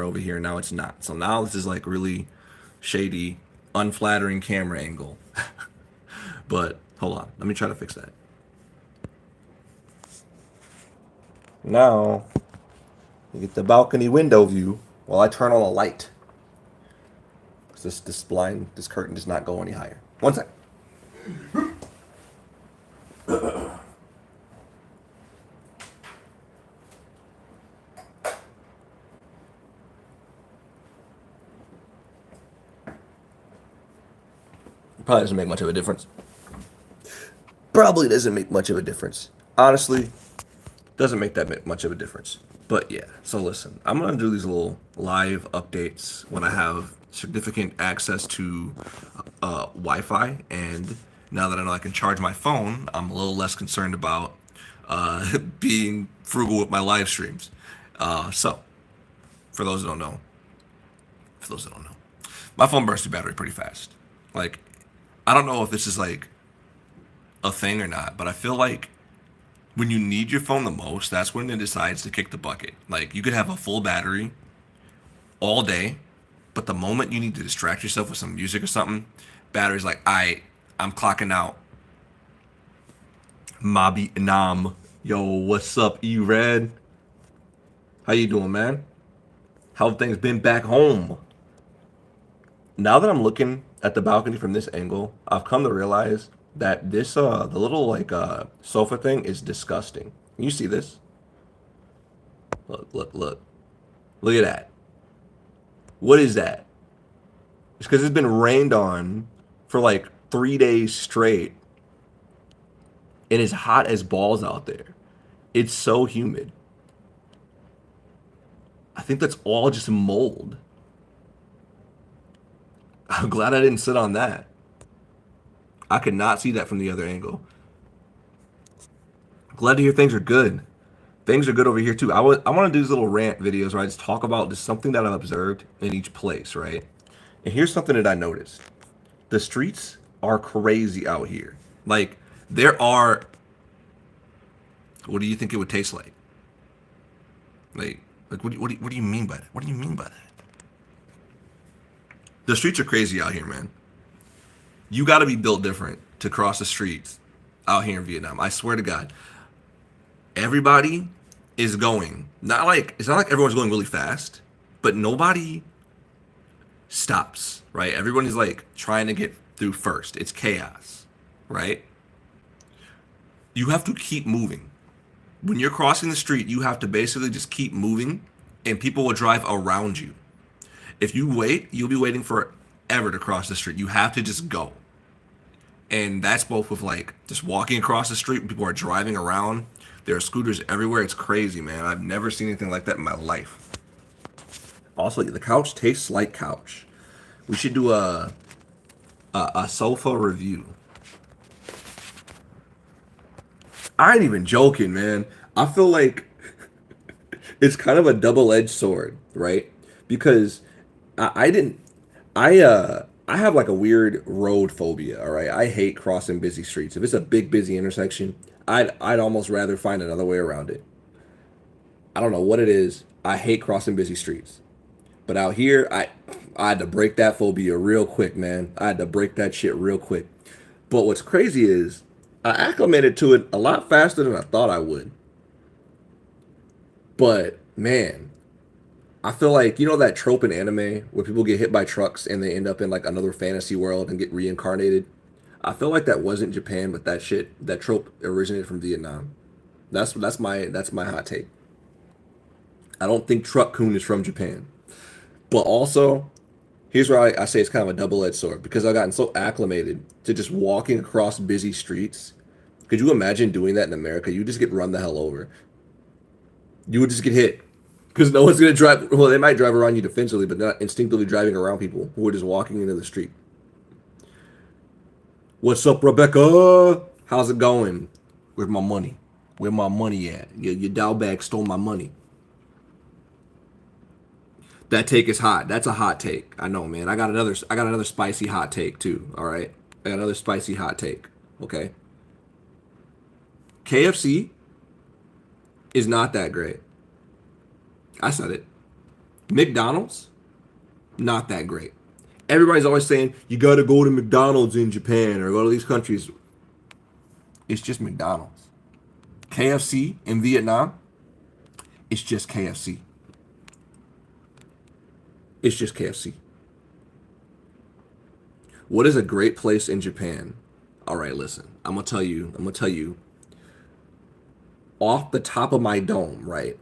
over here. Now it's not. So now this is like really shady, unflattering camera angle. But hold on, let me try to fix that. Now you get the balcony window view while I turn on a light. This blind, this curtain does not go any higher. One second. Probably doesn't make much of a difference. Probably doesn't make much of a difference. Honestly, doesn't make that much of a difference. But yeah, so listen, I'm gonna do these little live updates when I have significant access to Wi-Fi, and now that I know I can charge my phone, I'm a little less concerned about being frugal with my live streams. So, for those that don't know, for those that don't know, my phone burns through battery pretty fast. Like, I don't know if this is like a thing or not, but I feel like when you need your phone the most, that's when it decides to kick the bucket. Like, you could have a full battery all day, but the moment you need to distract yourself with some music or something, battery's like, I'm clocking out. Mabi Nam. Yo, what's up, E-Red? How you doing, man? How have things been back home? Now that I'm looking at the balcony from this angle, I've come to realize that this the little like sofa thing is disgusting. You see this? Look, look, look. Look at that. What is that? It's because it's been rained on for like 3 days straight. And it's hot as balls out there. It's so humid. I think that's all just mold. I'm glad I didn't sit on that. I could not see that from the other angle. Glad to hear things are good. Things are good over here too. I want to do these little rant videos where I just talk about just something that I've observed in each place, right? And here's something that I noticed. The streets are crazy out here. Like, there are, what do you think it would taste like? What do you mean by that? What do you mean by that? The streets are crazy out here, man. You got to be built different to cross the streets out here in Vietnam. I swear to God. Everybody is going. Not like it's not like everyone's going really fast, but nobody stops, right? Everyone is like trying to get through first. It's chaos, right? You have to keep moving. When you're crossing the street, you have to basically just keep moving and people will drive around you. If you wait, you'll be waiting forever to cross the street. You have to just go. And that's both with like just walking across the street when people are driving around. There are scooters everywhere. It's crazy, man. I've never seen anything like that in my life. Also, the couch tastes like couch. We should do a sofa review. I ain't even joking, man. I feel like it's kind of a double-edged sword, right? Because I didn't I have like a weird road phobia, all right? I hate crossing busy streets. If it's a big busy intersection, I'd almost rather find another way around it. I don't know what it is. I hate crossing busy streets. But out here, I had to break that phobia real quick, man. I had to break that shit real quick. But what's crazy is I acclimated to it a lot faster than I thought I would. But man, I feel like you know that trope in anime where people get hit by trucks and they end up in like another fantasy world and get reincarnated. I feel like that wasn't Japan, but that trope originated from Vietnam. That's my hot take. I don't think Truck Kun is from Japan. But also, here's where I say it's kind of a double-edged sword because I've gotten so acclimated to just walking across busy streets. Could you imagine doing that in America? You just get run the hell over. You would just get hit because no one's gonna drive. Well, they might drive around you defensively, but not instinctively driving around people who are just walking into the street. What's up, Rebecca? How's it going? Where's my money? Where my money at? Your dial bag stole my money. That take is hot. That's a hot take. I know, man. I got another spicy hot take too. All right. I got another spicy hot take. Okay. KFC is not that great. I said it. McDonald's, not that great. Everybody's always saying you got to go to McDonald's in Japan or go to these countries. It's just McDonald's. KFC in Vietnam, it's just KFC. It's just KFC. What is a great place in Japan? All right, listen. I'm gonna tell you off the top of my dome, right?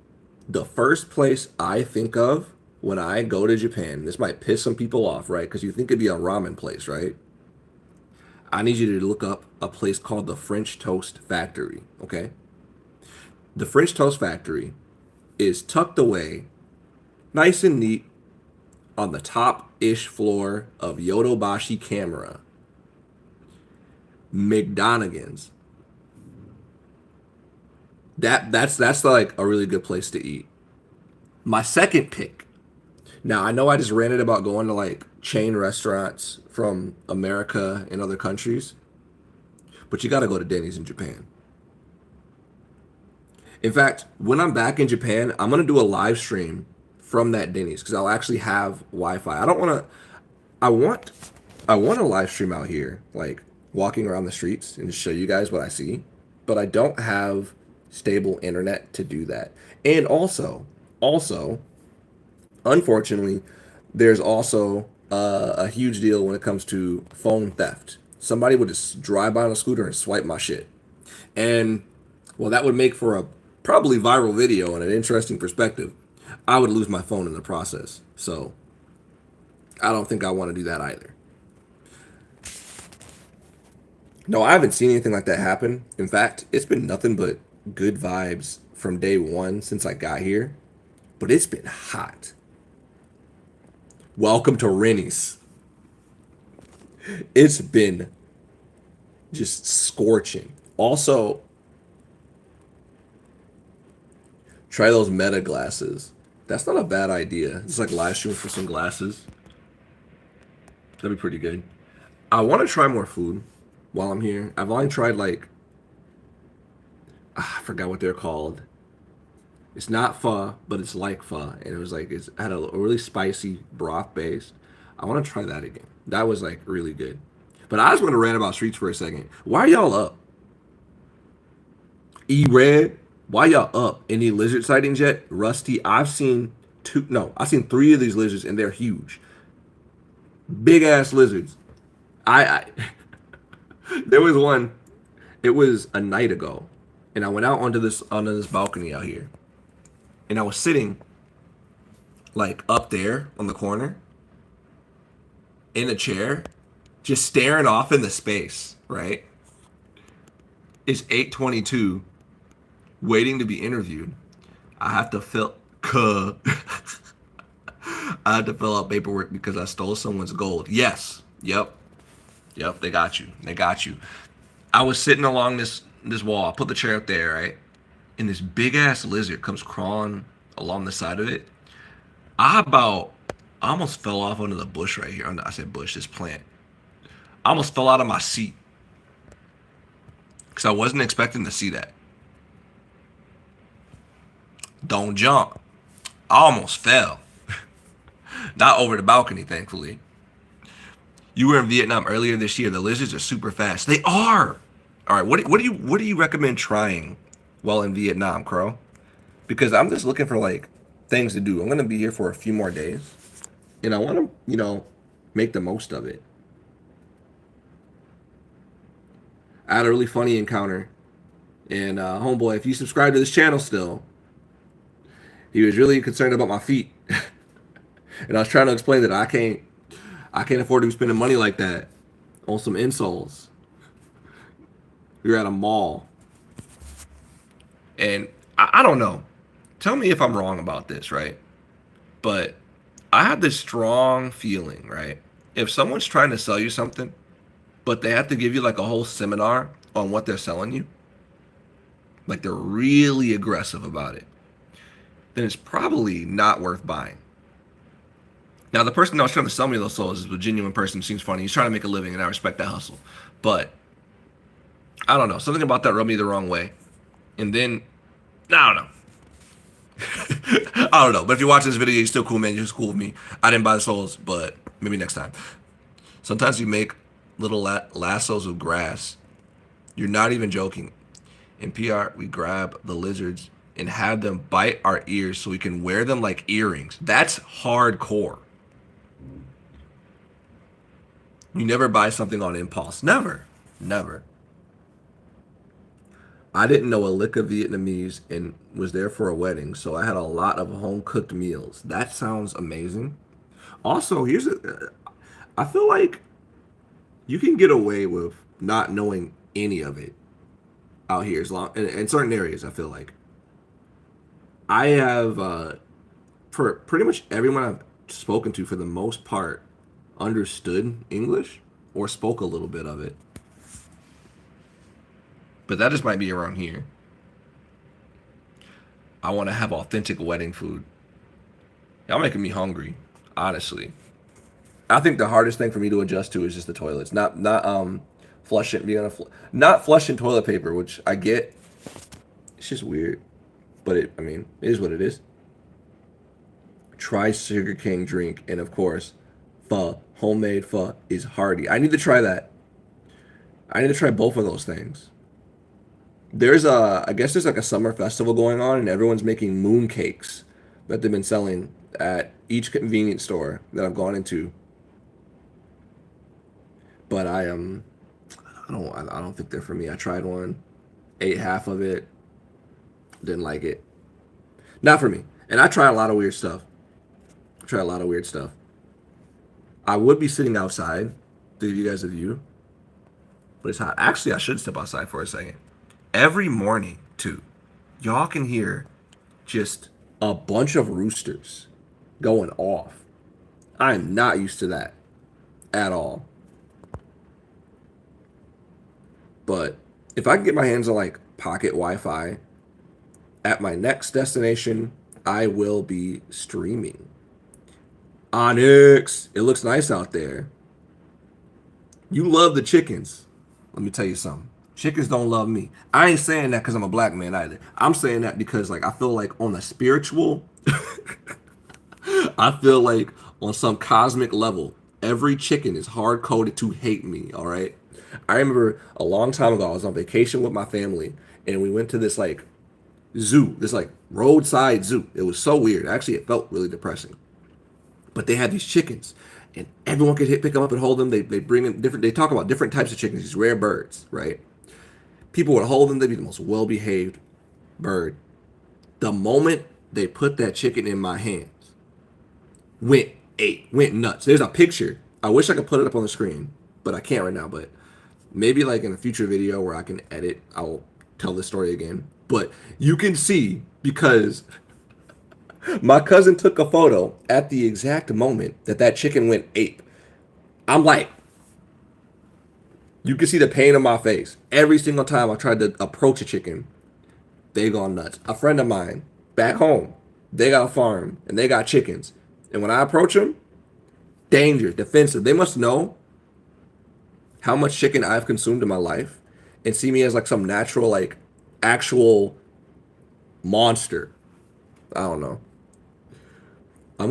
The first place I think of when I go to Japan, this might piss some people off, right? Because you think it'd be a ramen place, right? I need you to look up a place called the French Toast Factory, okay? The French Toast Factory is tucked away, nice and neat, on the top-ish floor of Yodobashi Camera. McDonagans. That's like a really good place to eat. My second pick. Now I know I just ranted about going to like chain restaurants from America and other countries, but you got to go to Denny's in Japan. In fact, when I'm back in Japan, I'm gonna do a live stream from that Denny's because I'll actually have Wi-Fi. I don't want to. I want a live stream out here, like walking around the streets and just show you guys what I see, but I don't have stable internet to do that. And also, unfortunately, there's also a huge deal when it comes to phone theft. Somebody would just drive by on a scooter and swipe my shit, and well, that would make for a probably viral video and an interesting perspective. I would lose my phone in the process, so I don't think I want to do that either. No, I haven't seen anything like that happen. In fact, it's been nothing but good vibes from day one since I got here, but it's been hot. Welcome to Rennie's. It's been just scorching. Also, try those Meta glasses. That's not a bad idea. It's like live stream for some glasses. That'd be pretty good. I want to try more food while I'm here. I've only tried like I forgot what they're called. It's not pho, but it's like pho, and it was like it had a really spicy broth base. I want to try that again. That was like really good. But I just want to rant about streets for a second. Why are y'all up? E-Red, why y'all up? Any lizard sightings yet? Rusty, I've seen two. No, I've seen 3 of these lizards, and they're huge, big ass lizards. I there was one. It was a night ago, and I went out onto this balcony out here, and I was sitting like up there on the corner in a chair, just staring off in the space. Right? It's 8:22, waiting to be interviewed. I have to fill. I had to fill out paperwork because I stole someone's gold. Yes. Yep. They got you. I was sitting along this wall. I put the chair up there, right? And this big ass lizard comes crawling along the side of it. I almost fell off onto the bush right here. I said bush, this plant. I almost fell out of my seat because I wasn't expecting to see that. Don't jump. I almost fell. Not over the balcony, thankfully. You were in Vietnam earlier this year. The lizards are super fast. They are. All right. What do you recommend trying while in Vietnam, Crow? Because I'm just looking for like things to do. I'm gonna be here for a few more days, and I want to, make the most of it. I had a really funny encounter, and homeboy, if you subscribe to this channel still, he was really concerned about my feet, and I was trying to explain that I can't afford to be spending money like that on some insoles. We were at a mall, and I don't know. Tell me if I'm wrong about this, right? But I have this strong feeling, right? If someone's trying to sell you something, but they have to give you like a whole seminar on what they're selling you, like they're really aggressive about it, then it's probably not worth buying. Now, the person that was trying to sell me those souls is a genuine person. Seems funny. He's trying to make a living, and I respect that hustle. But I don't know. Something about that rubbed me the wrong way. And then, I don't know. I don't know. But if you're watching this video, you're still cool, man. You're just cool with me. I didn't buy the souls, but maybe next time. Sometimes you make little lassos of grass. You're not even joking. In PR, we grab the lizards and have them bite our ears so we can wear them like earrings. That's hardcore. You never buy something on impulse. Never. Never. I didn't know a lick of Vietnamese and was there for a wedding, so I had a lot of home cooked meals. That sounds amazing. Also, I feel like you can get away with not knowing any of it out here, as long in certain areas. I feel like I have, for pretty much everyone I've spoken to, for the most part, understood English or spoke a little bit of it. But that just might be around here. I want to have authentic wedding food. Y'all making me hungry, honestly. I think the hardest thing for me to adjust to is just the toilets. Not flushing not flushing toilet paper, which I get. It's just weird. But I mean, it is what it is. Try sugar cane drink, and of course, pho. Homemade pho is hearty. I need to try that. I need to try both of those things. I guess there's like a summer festival going on, and everyone's making moon cakes that they've been selling at each convenience store that I've gone into. But I don't think they're for me. I tried one, ate half of it, didn't like it. Not for me. And I try a lot of weird stuff. I would be sitting outside to give you guys a view, but it's hot. Actually, I should step outside for a second. Every morning, too, y'all can hear just a bunch of roosters going off. I am not used to that at all. But if I can get my hands on like pocket Wi-Fi at my next destination, I will be streaming. Onyx, it looks nice out there. You love the chickens. Let me tell you something. Chickens don't love me. I ain't saying that because I'm a black man either. I'm saying that because like I feel like on a spiritual, I feel like on some cosmic level, every chicken is hard coded to hate me. All right. I remember a long time ago, I was on vacation with my family, and we went to this like zoo, this like roadside zoo. It was so weird. Actually, it felt really depressing. But they had these chickens, and everyone could pick them up and hold them. They bring in different. They talk about different types of chickens, these rare birds, right? People would hold them. They'd be the most well behaved bird. The moment they put that chicken in my hands, went nuts. There's a picture. I wish I could put it up on the screen, but I can't right now. But maybe like in a future video where I can edit, I'll tell this story again. But you can see because my cousin took a photo at the exact moment that chicken went ape. I'm like, you can see the pain on my face. Every single time I tried to approach a chicken, they gone nuts. A friend of mine, back home, they got a farm, and they got chickens. And when I approach them, danger, defensive. They must know how much chicken I've consumed in my life and see me as like some natural, like, actual monster. I don't know. I'm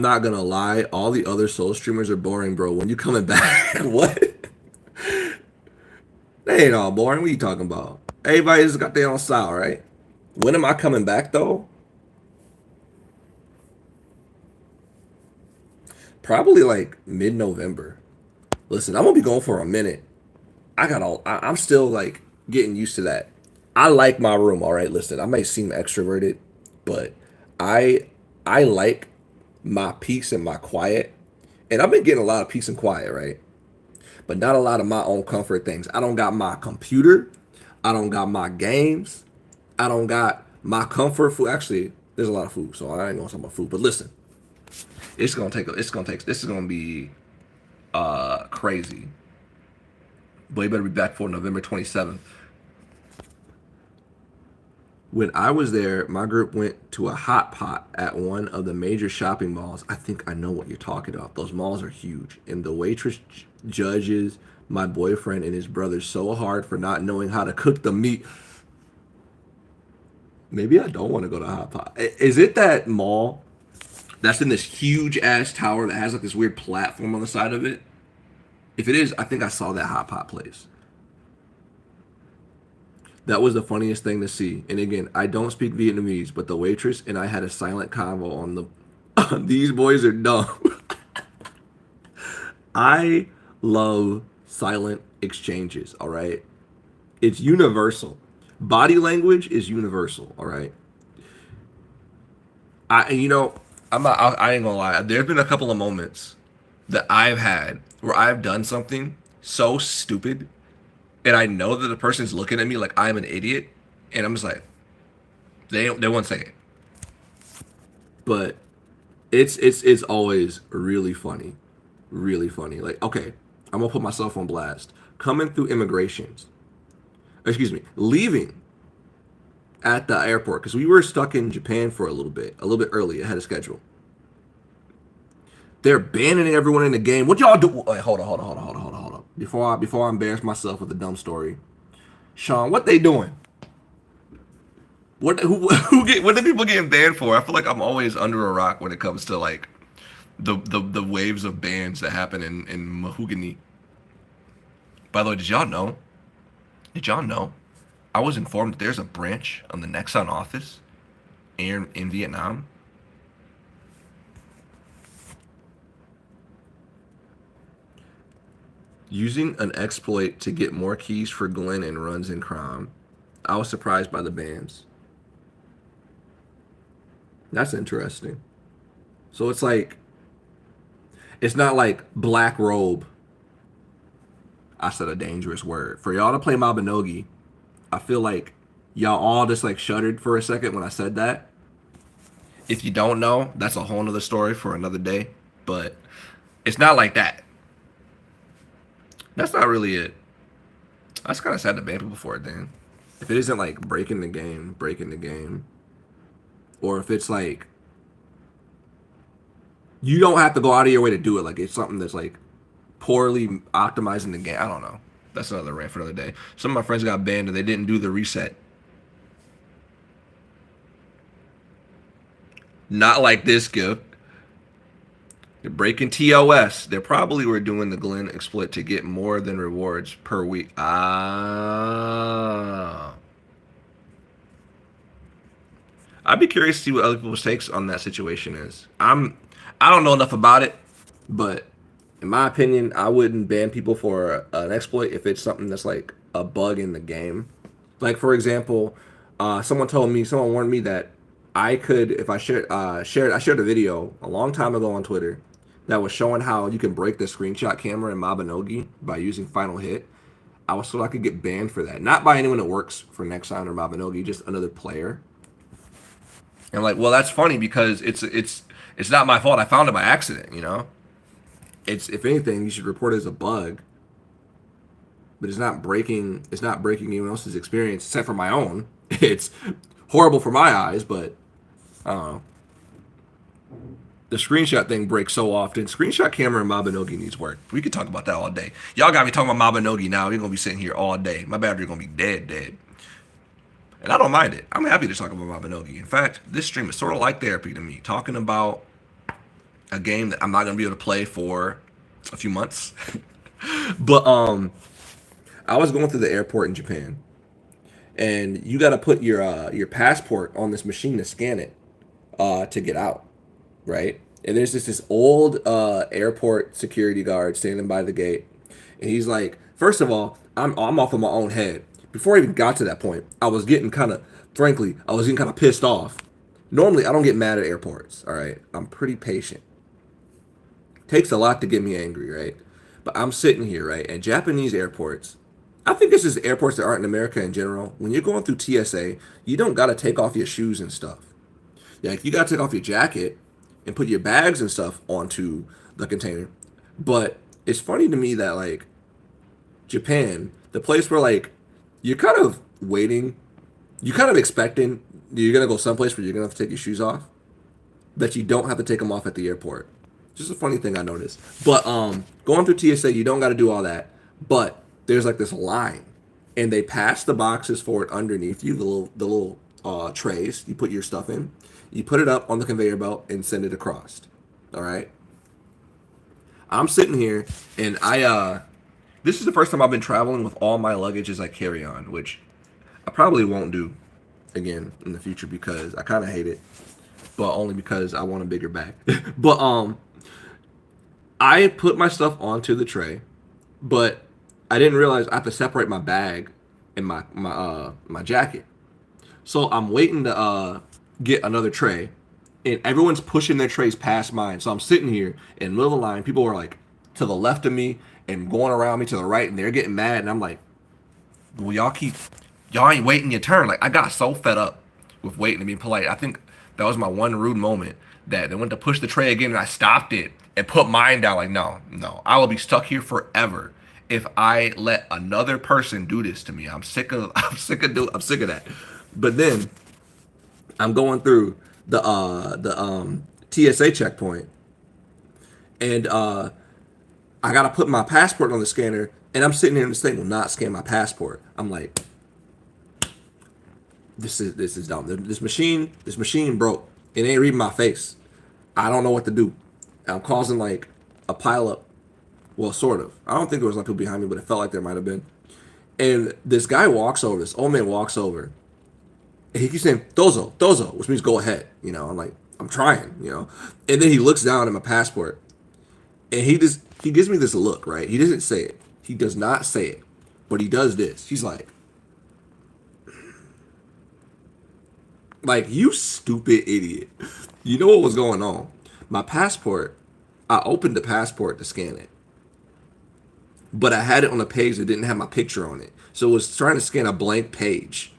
not gonna lie, all the other soul streamers are boring, bro. When you coming back, what? They ain't all boring. What you talking about? Everybody's got their own style, right? When am I coming back though? Probably like mid-November. Listen, I'm gonna be going for a minute. I'm still like getting used to that. I like my room, all right. Listen, I may seem extroverted, but I I like my peace and my quiet. And I've been getting a lot of peace and quiet, right? But not a lot of my own comfort things. I don't got my computer. I don't got my games. I don't got my comfort food. Actually, there's a lot of food, so I ain't gonna talk about food. But listen, this is gonna be crazy. But you better be back for November 27th. When I was there, my group went to a hot pot at one of the major shopping malls. I think I know what you're talking about. Those malls are huge, and the waitress judges my boyfriend and his brother so hard for not knowing how to cook the meat. Maybe I don't want to go to hot pot. Is it that mall that's in this huge ass tower that has like this weird platform on the side of it? If it is, I think I saw that hot pot place. That was the funniest thing to see. And again, I don't speak Vietnamese, but the waitress and I had a silent convo on the. These boys are dumb. I love silent exchanges. All right, it's universal. Body language is universal. All right. You know, I'm not. I ain't gonna lie. There's been a couple of moments that I've had where I've done something so stupid, and I know that the person's looking at me like I'm an idiot, and I'm just like, they won't say it. But it's always really funny. Like, okay, I'm gonna put myself on blast. Coming through immigrations, excuse me, leaving at the airport because we were stuck in Japan for a little bit early ahead of schedule. They're banning everyone in the game. What y'all do? Wait, hold on. Before I embarrass myself with a dumb story, Sean, what they doing? What the people getting banned for? I feel like I'm always under a rock when it comes to like the waves of bans that happen in Mahogany. By the way, did y'all know? Did y'all know? I was informed that there's a branch on the Nexon office in Vietnam. Using an exploit to get more keys for Glenn and runs in crime. I was surprised by the bans. That's interesting. So it's like, it's not like black robe. I said a dangerous word. For y'all to play Mabinogi, I feel like y'all all just like shuddered for a second when I said that. If you don't know, that's a whole nother story for another day. But it's not like that. That's not really it. That's kind of sad to ban people for it, then. If it isn't like breaking the game. Or if it's like, you don't have to go out of your way to do it. Like, it's something that's like poorly optimizing the game. I don't know. That's another rant for another day. Some of my friends got banned and they didn't do the reset. Not like this, gift. They're breaking TOS. They probably were doing the Glenn exploit to get more than rewards per week. Ah. I'd be curious to see what other people's takes on that situation is. I don't know enough about it, but in my opinion, I wouldn't ban people for an exploit if it's something that's like a bug in the game. Like, for example, someone warned me that I could, if I I shared a video a long time ago on Twitter that was showing how you can break the screenshot camera in Mabinogi by using Final Hit. I was told I could get banned for that, not by anyone that works for Nexon or Mabinogi, just another player. And like, well, that's funny because it's not my fault. I found it by accident, you know. It's, if anything, you should report it as a bug. But it's not breaking anyone else's experience except for my own. It's horrible for my eyes, but I don't know. The screenshot thing breaks so often. Screenshot camera in Mabinogi needs work. We could talk about that all day. Y'all got me talking about Mabinogi now. We're gonna be sitting here all day. My battery gonna be dead. And I don't mind it. I'm happy to talk about Mabinogi. In fact, this stream is sort of like therapy to me. Talking about a game that I'm not gonna be able to play for a few months. But I was going through the airport in Japan, and you got to put your passport on this machine to scan it to get out, right? And there's this old airport security guard standing by the gate, and he's like, first of all, I'm off of my own head. Before I even got to that point, I was getting kind of pissed off. Normally, I don't get mad at airports. All right, I'm pretty patient. Takes a lot to get me angry, right? But I'm sitting here, right, at Japanese airports. I think this is airports that aren't in America in general. When you're going through TSA, you don't got to take off your shoes and stuff. Like, you got to take off your jacket and put your bags and stuff onto the container. But it's funny to me that, like, Japan, the place where, like, you're kind of waiting You kind of expecting you're gonna go someplace where you're gonna have to take your shoes off, that you don't have to take them off at the airport. Just a funny thing I noticed. But going through TSA, you don't got to do all that. But there's like this line, and they pass the boxes forward underneath you, the little trays. You put your stuff in. You put it up on the conveyor belt and send it across. All right. I'm sitting here, and this is the first time I've been traveling with all my luggage as I carry on, which I probably won't do again in the future because I kind of hate it, but only because I want a bigger bag. But I put my stuff onto the tray, but I didn't realize I have to separate my bag and my jacket. So I'm waiting to get another tray, and everyone's pushing their trays past mine. So I'm sitting here in the middle of the line. People are like to the left of me and going around me to the right, and they're getting mad, and I'm like, well, y'all ain't waiting your turn. Like, I got so fed up with waiting and being polite. I think that was my one rude moment, that they went to push the tray again and I stopped it and put mine down. Like, no, I will be stuck here forever if I let another person do this to me. I'm sick of that. But then I'm going through the TSA checkpoint, and I gotta put my passport on the scanner, and I'm sitting here and this thing will not scan my passport. I'm like, this is dumb. This machine broke. It ain't reading my face. I don't know what to do. I'm causing like a pile up. Well, sort of. I don't think there was like people behind me, but it felt like there might have been. And this guy walks over. This old man walks over. And he keeps saying "dozo," which means go ahead. I'm like, I'm trying. And then he looks down at my passport, and he gives me this look. Right? He doesn't say it. He does not say it, but he does this. He's like, you stupid idiot. You know what was going on? My passport, I opened the passport to scan it, but I had it on a page that didn't have my picture on it. So it was trying to scan a blank page.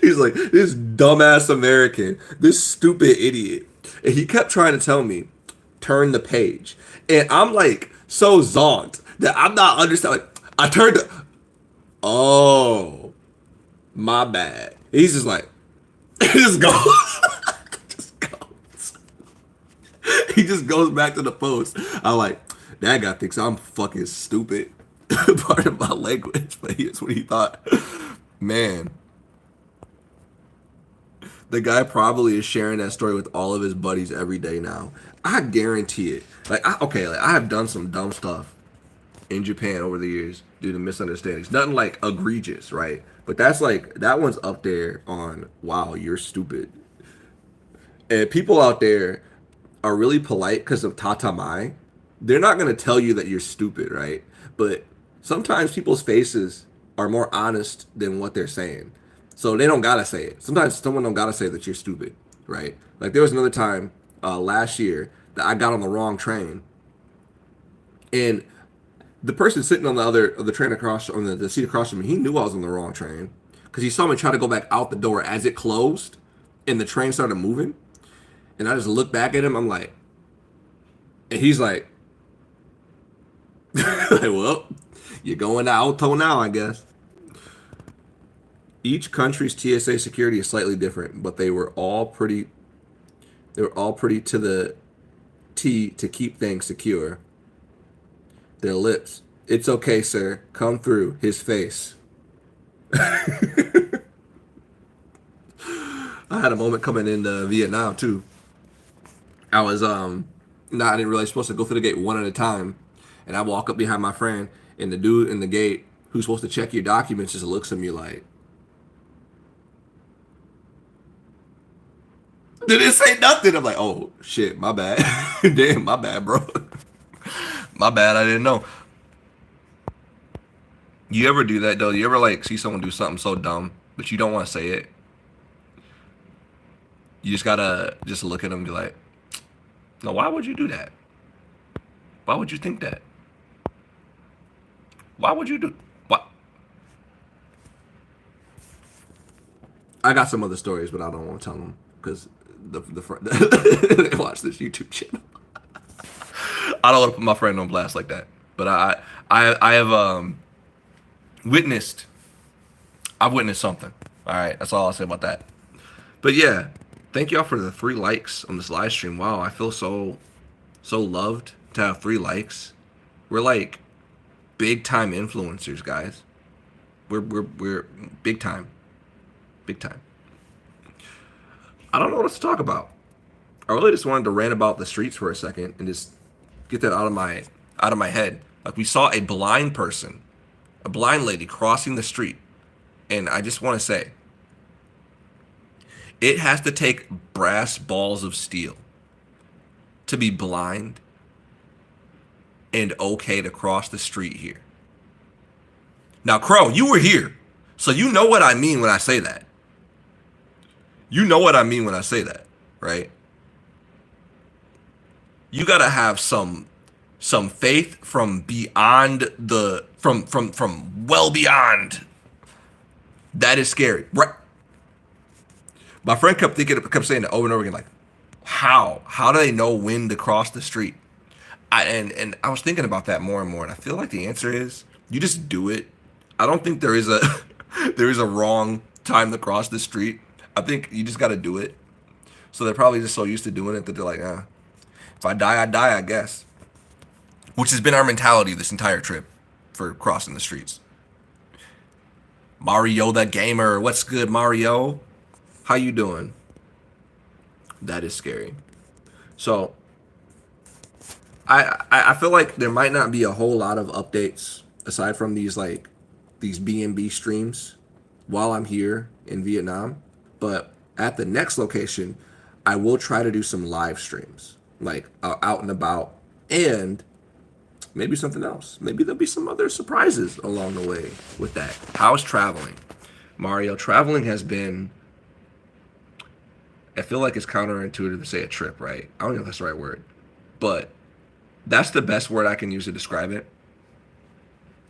He's like, this dumbass American, this stupid idiot. And he kept trying to tell me, turn the page. And I'm like, so zonked that I'm not understanding. Like, I turned the, oh, my bad. He's just like, he just goes. just goes. He just goes back to the post. I'm like, that guy thinks I'm fucking stupid. Part of my language, but here's what he thought. Man, the guy probably is sharing that story with all of his buddies every day now. I guarantee it. Like, I have done some dumb stuff in Japan over the years due to misunderstandings. Nothing like egregious, right? But that's like, that one's up there on, wow, you're stupid. And people out there are really polite because of tatamai. They're not going to tell you that you're stupid, right? But sometimes people's faces are more honest than what they're saying. So they don't got to say it. Sometimes someone don't got to say that you're stupid, right? Like, there was another time last year that I got on the wrong train, and the person sitting on the other of the train across on the seat across from me, he knew I was on the wrong train because he saw me try to go back out the door as it closed, and the train started moving. And I just looked back at him. I'm like, and he's like, like, well, you're going to auto now, I guess. Each country's TSA security is slightly different, but they were all pretty. They were all pretty to the T to keep things secure. Their lips. It's okay, sir. Come through. His face. I had a moment coming into Vietnam too. I was I didn't realize supposed to go through the gate one at a time, and I walk up behind my friend, and the dude in the gate who's supposed to check your documents just looks at me like, didn't say nothing. I'm like, oh shit, my bad. Damn, my bad, bro. My bad, I didn't know. You ever do that though? You ever like see someone do something so dumb, but you don't want to say it? You just gotta just look at them and be like, no, why would you do that? Why would you think that? Why would you do what? I got some other stories, but I don't want to tell them because they watch this YouTube channel. I don't want to put my friend on blast like that. But I have witnessed I've witnessed something. All right, that's all I'll say about that. But yeah, thank y'all for the 3 likes on this live stream. Wow, I feel so loved to have 3 likes. We're like big time influencers, guys. We're big time, big time. I don't know what else to talk about. I really just wanted to rant about the streets for a second and just get that out of my head. Like we saw a blind person, a blind lady crossing the street, and I just want to say, it has to take brass balls of steel to be blind and okay to cross the street here. Now, Crow, you were here, so you know what I mean when I say that. You know what I mean when I say that, right? You gotta have some faith from beyond the from well beyond. That is scary, right? My friend kept saying that over and over again, like, how do they know when to cross the street? And I was thinking about that more and more, and I feel like the answer is you just do it. I don't think there is a there is a wrong time to cross the street. I think you just got to do it. So they're probably just so used to doing it that they're like, if I die, I die, I guess. Which has been our mentality this entire trip for crossing the streets. Mario the gamer, what's good, Mario? How you doing? That is scary. So I feel like there might not be a whole lot of updates aside from these B&B streams while I'm here in Vietnam. But at the next location, I will try to do some live streams, like out and about, and maybe something else. Maybe there'll be some other surprises along the way with that. How's traveling? Mario, traveling has been, I feel like it's counterintuitive to say a trip, right? I don't know if that's the right word, but that's the best word I can use to describe it.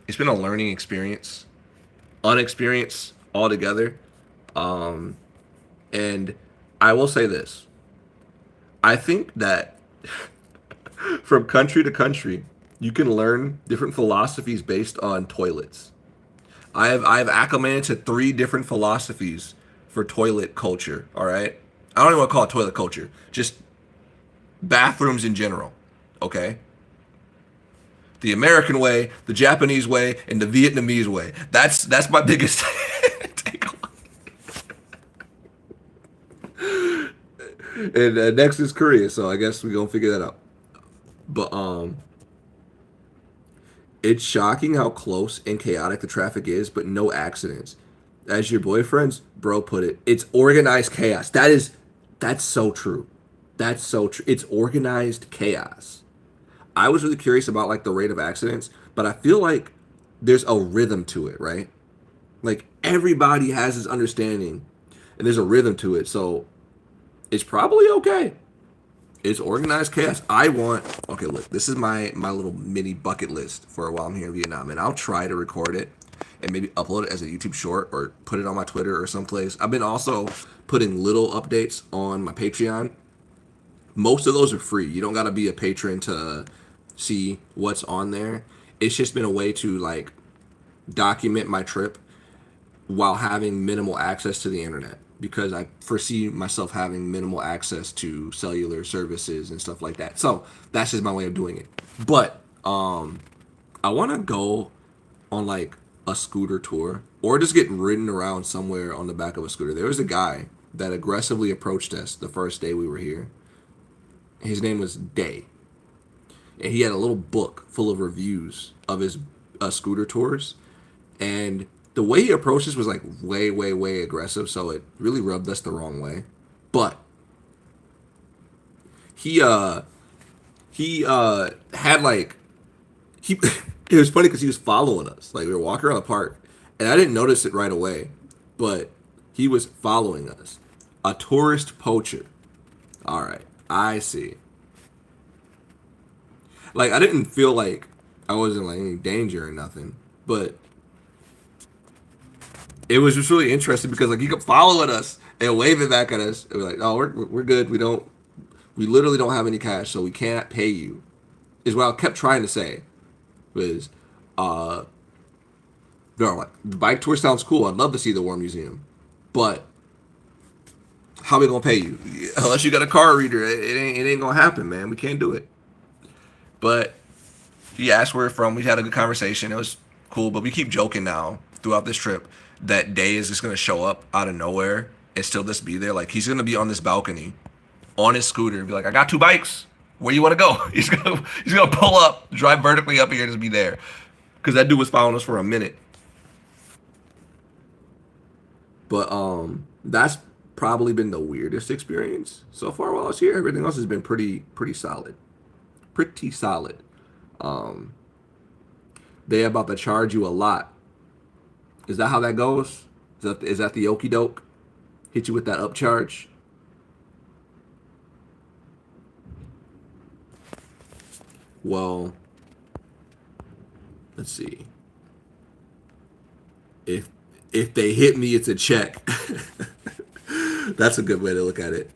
It's been a learning experience, unexperience altogether. And I will say this. I think that from country to country, you can learn different philosophies based on toilets. I have acclimated to 3 different philosophies for toilet culture, all right? I don't even want to call it toilet culture, just bathrooms in general, okay? The American way, the Japanese way, and the Vietnamese way. That's my biggest takeaway. And next is Korea, so I guess we're gonna figure that out. But it's shocking how close and chaotic the traffic is, but no accidents. As your boyfriend's bro put it, it's organized chaos. That's so true. That's so true. It's organized chaos. I was really curious about like the rate of accidents, but I feel like there's a rhythm to it, right? Like everybody has this understanding and there's a rhythm to it. So it's probably okay. It's organized chaos. Okay, look, this is my little mini bucket list for while I'm here in Vietnam, and I'll try to record it and maybe upload it as a YouTube short or put it on my Twitter or someplace. I've been also putting little updates on my Patreon. Most of those are free. You don't got to be a patron to see what's on there. It's just been a way to like document my trip while having minimal access to the internet, because I foresee myself having minimal access to cellular services and stuff like that. So that's just my way of doing it. But I want to go on like a scooter tour or just get ridden around somewhere on the back of a scooter. There was a guy that aggressively approached us the first day we were here. His name was Day. And he had a little book full of reviews of his scooter tours. And the way he approached us was like way, way, way aggressive. So it really rubbed us the wrong way. But he had like, he, it was funny because he was following us. Like we were walking around the park and I didn't notice it right away, but he was following us. A tourist poacher. All right. I see. Like, I didn't feel like I was in like any danger or nothing, but it was just really interesting because like he kept following us and waving back at us. And we're like, no, we're good. We literally don't have any cash, so we can't pay you. Is what I kept trying to say. Was They're like, the bike tour sounds cool. I'd love to see the War Museum, but how we gonna pay you? Unless you got a card reader, it ain't gonna happen, man. We can't do it. But he asked where we're from. We had a good conversation. It was cool, but we keep joking now throughout this trip that Day is just gonna show up out of nowhere and still just be there. Like he's gonna be on this balcony on his scooter and be like, "I got two bikes. Where you want to go?" He's gonna pull up, drive vertically up here, and just be there. Because that dude was following us for a minute. But that's probably been the weirdest experience so far while I was here. Everything else has been pretty solid, pretty solid. Um, they about to charge you a lot. Is that how that goes? Is that the okey doke? Hit you with that upcharge? Well, let's see. If if they hit me, it's a check. That's a good way to look at it.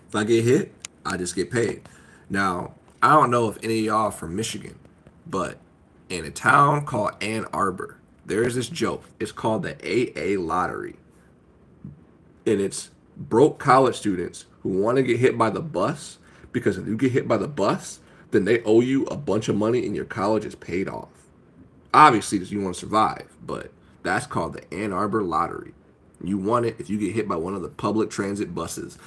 If I get hit, I just get paid. Now, I don't know if any of y'all are from Michigan, but in a town called Ann Arbor, there is this joke. It's called the AA lottery. And it's broke college students who want to get hit by the bus because if you get hit by the bus, then they owe you a bunch of money and your college is paid off. Obviously, you want to survive, but that's called the Ann Arbor lottery. You want it if you get hit by one of the public transit buses.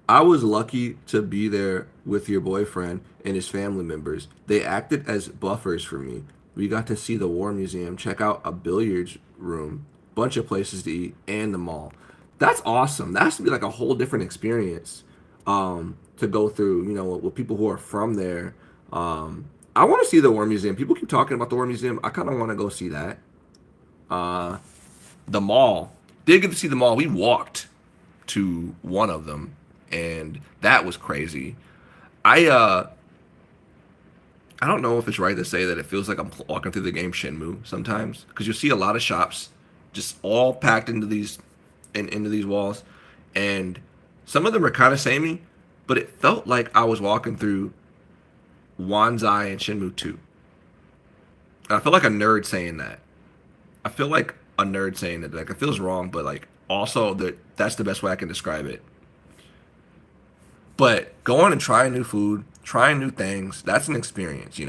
I was lucky to be there with your boyfriend and his family members. They acted as buffers for me. We got to see the War Museum, check out a billiards room, bunch of places to eat, and the mall. That's awesome. That has to be like a whole different experience to go through, with people who are from there. I want to see the War Museum. People keep talking about the War Museum. I kind of want to go see that. Uh, the mall. Did get to see the mall. We walked to one of them, and that was crazy. I I don't know if it's right to say that it feels like I'm walking through the game Shenmue sometimes because you'll see a lot of shops just all packed into these walls, and some of them are kind of samey, but it felt like I was walking through Wanzai and Shenmue 2. And I feel like a nerd saying that. I feel like a nerd saying that. Like it feels wrong, but like also that's the best way I can describe it. But going and trying new food, trying new things, that's an experience.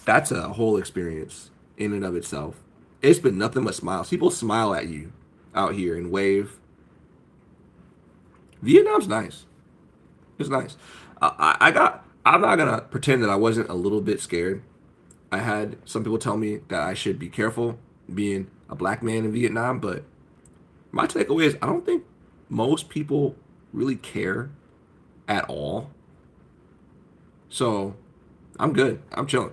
That's a whole experience in and of itself. It's been nothing but smiles. People smile at you out here and wave. Vietnam's nice. It's nice. I'm not gonna pretend that I wasn't a little bit scared. I had some people tell me that I should be careful being a black man in Vietnam, but my takeaway is I don't think most people really care at all. So I'm good. I'm chilling.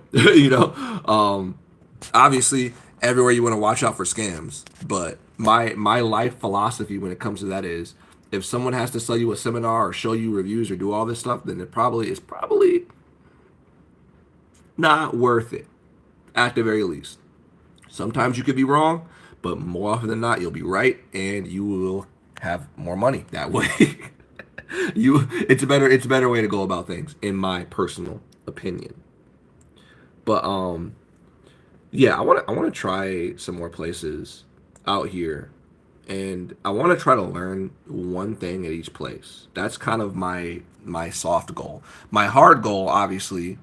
Obviously everywhere you want to watch out for scams, but my life philosophy when it comes to that is if someone has to sell you a seminar or show you reviews or do all this stuff, then it probably not worth it at the very least. Sometimes you could be wrong, but more often than not, you'll be right, and you will have more money that way. It's a better way to go about things, in my personal opinion. But yeah, I want to try some more places out here, and I want to try to learn one thing at each place. That's kind of my soft goal. My hard goal, obviously,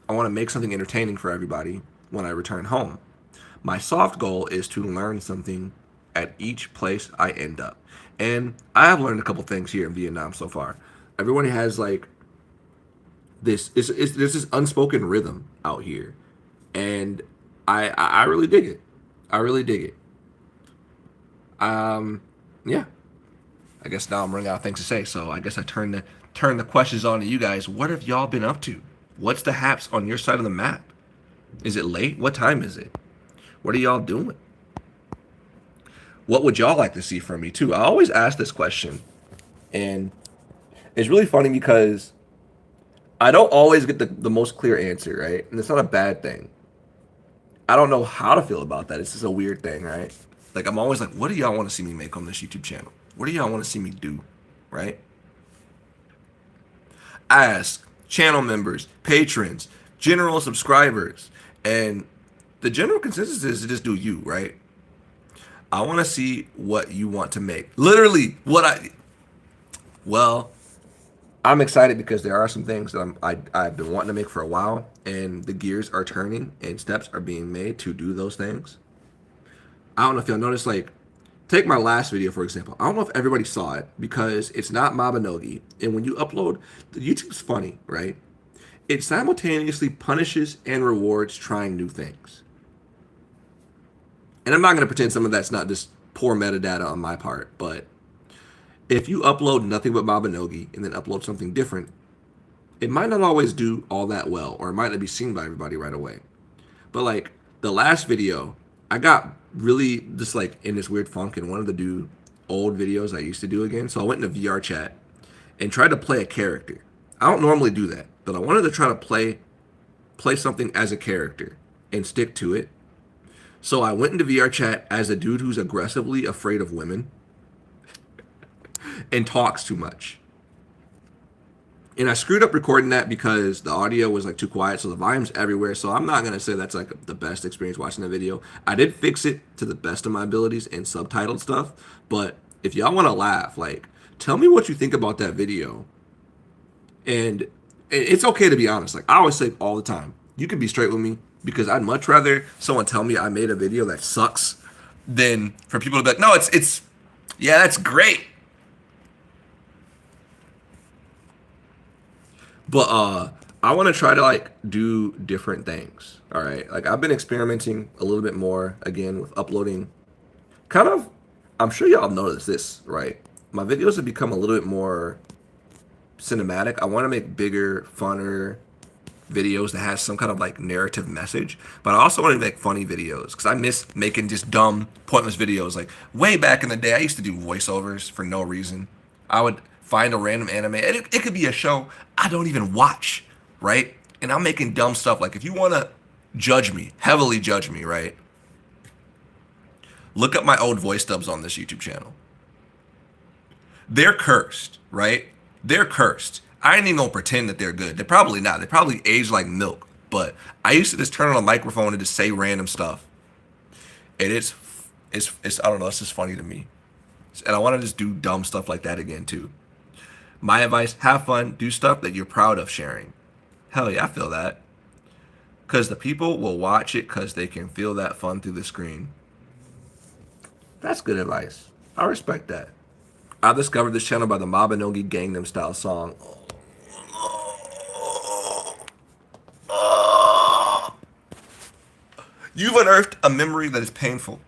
I want to make something entertaining for everybody when I return home. My soft goal is to learn something at each place I end up. And I have learned a couple things here in Vietnam so far. Everyone has like there's this unspoken rhythm out here. And I really dig it. I really dig it. Yeah. I guess now I'm running out of things to say, so I guess I turn the questions on to you guys. What have y'all been up to? What's the haps on your side of the map? Is it late? What time is it? What are y'all doing? What would y'all like to see from me too? I always ask this question, and it's really funny because I don't always get the most clear answer, right? And it's not a bad thing. I don't know how to feel about that. It's just a weird thing, right? Like I'm always like, what do y'all want to see me make on this YouTube channel? What do y'all want to see me do? Right? Ask channel members, patrons, general subscribers, and the general consensus is to just do you, right? I want to see what you want to make. Literally, well, I'm excited because there are some things that I've been wanting to make for a while, and the gears are turning and steps are being made to do those things. I don't know if y'all noticed, like, take my last video for example. I don't know if everybody saw it because it's not Mabinogi, and when you upload, YouTube's funny, right? It simultaneously punishes and rewards trying new things. And I'm not going to pretend some of that's not just poor metadata on my part, but if you upload nothing but Mabinogi and then upload something different, it might not always do all that well, or it might not be seen by everybody right away. But like the last video, I got really just like in this weird funk and wanted to do old videos I used to do again. So I went into VR chat and tried to play a character. I don't normally do that, but I wanted to try to play something as a character and stick to it. So I went into VR chat as a dude who's aggressively afraid of women and talks too much. And I screwed up recording that because the audio was like too quiet, so the volume's everywhere. So I'm not gonna say that's like the best experience watching the video. I did fix it to the best of my abilities and subtitled stuff. But if y'all want to laugh, like, tell me what you think about that video. And it's okay to be honest. Like I always say all the time, you can be straight with me because I'd much rather someone tell me I made a video that sucks than for people to be like, no, it's yeah, that's great. But I want to try to like do different things. All right. Like I've been experimenting a little bit more again with uploading kind of I'm sure y'all noticed this, right? My videos have become a little bit more cinematic. I want to make bigger, funner videos that has some kind of like narrative message, but I also want to make funny videos because I miss making just dumb, pointless videos. Like way back in the day, I used to do voiceovers for no reason. I would find a random anime, and it could be a show I don't even watch, right? And I'm making dumb stuff. Like if you want to judge me, heavily judge me, right? Look up my old voice dubs on this YouTube channel. They're cursed, right? They're cursed. I ain't even gonna pretend that they're good. They're probably not. They probably age like milk. But I used to just turn on a microphone and just say random stuff. And it's I don't know, it's just funny to me. And I want to just do dumb stuff like that again too. My advice, have fun, do stuff that you're proud of sharing. Hell yeah, I feel that. Because the people will watch it because they can feel that fun through the screen. That's good advice. I respect that. I discovered this channel by the Mabinogi Gangnam Style song. You've unearthed a memory that is painful.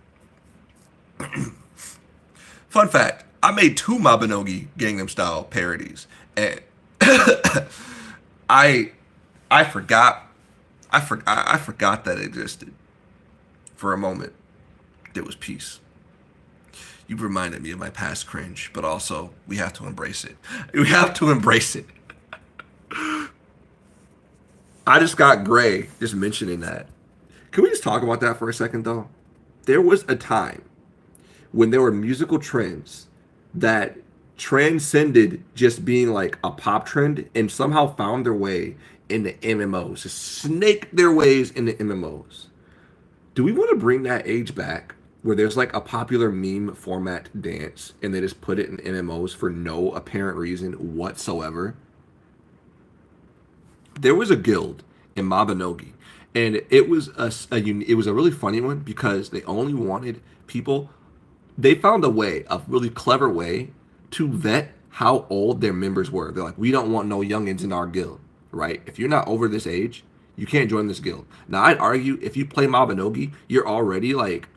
Fun fact, I made 2 Mabinogi Gangnam Style parodies. And I forgot that it existed. For a moment, there was peace. You reminded me of my past cringe, but also we have to embrace it. We have to embrace it. I just got gray just mentioning that. Can we just talk about that for a second though? There was a time when there were musical trends that transcended just being like a pop trend and somehow found their way into MMOs, to snake their ways into MMOs. Do we want to bring that age back where there's like a popular meme format dance and they just put it in MMOs for no apparent reason whatsoever? There was a guild in Mabinogi, and it was it was a really funny one because they only wanted people. They found a really clever way to vet how old their members were. They're like, we don't want no youngins in our guild, right? If you're not over this age, you can't join this guild. Now, I'd argue if you play Mabinogi, you're already like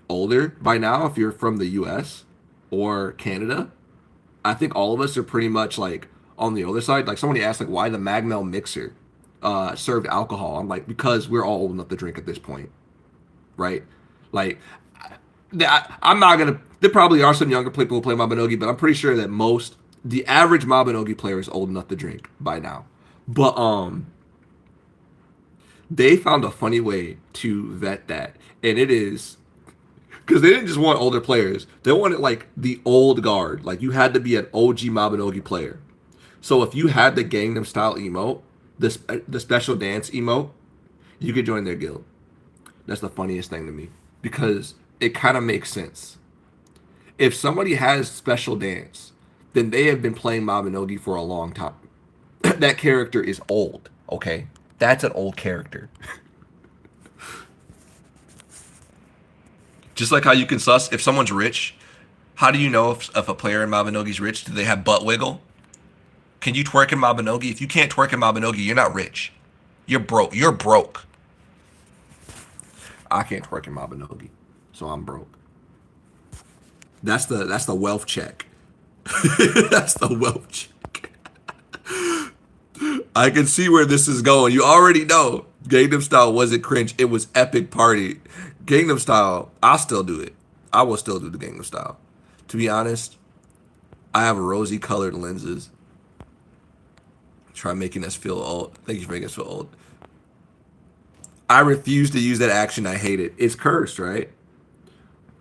older by now if you're from the US or Canada. I think all of us are pretty much like on the older side. Like somebody asked like why the Magnell mixer served alcohol. I'm like, because we're all old enough to drink at this point. Right? Like I'm not gonna there probably are some younger people who play Mabinogi, but I'm pretty sure that the average Mabinogi player is old enough to drink by now. But they found a funny way to vet that. And it is because they didn't just want older players. They wanted like the old guard. Like you had to be an OG Mabinogi player. So if you had the Gangnam Style emote, the special dance emote, you could join their guild. That's the funniest thing to me because it kind of makes sense. If somebody has special dance, then they have been playing Mabinogi for a long time. That character is old, okay? That's an old character. Just like how you can suss if someone's rich. How do you know if a player in Mabinogi's rich? Do they have butt wiggle? Can you twerk in Mabinogi? If you can't twerk in Mabinogi, you're not rich. You're broke. You're broke. I can't twerk in Mabinogi, so I'm broke. That's the wealth check. That's the wealth check. I can see where this is going. You already know Gangnam Style wasn't cringe. It was epic party. Gangnam Style, I'll still do it. I will still do the Gangnam Style. To be honest, I have rosy colored lenses. Try making us feel old. Thank you for making us feel old. I refuse to use that action. I hate it. It's cursed, right?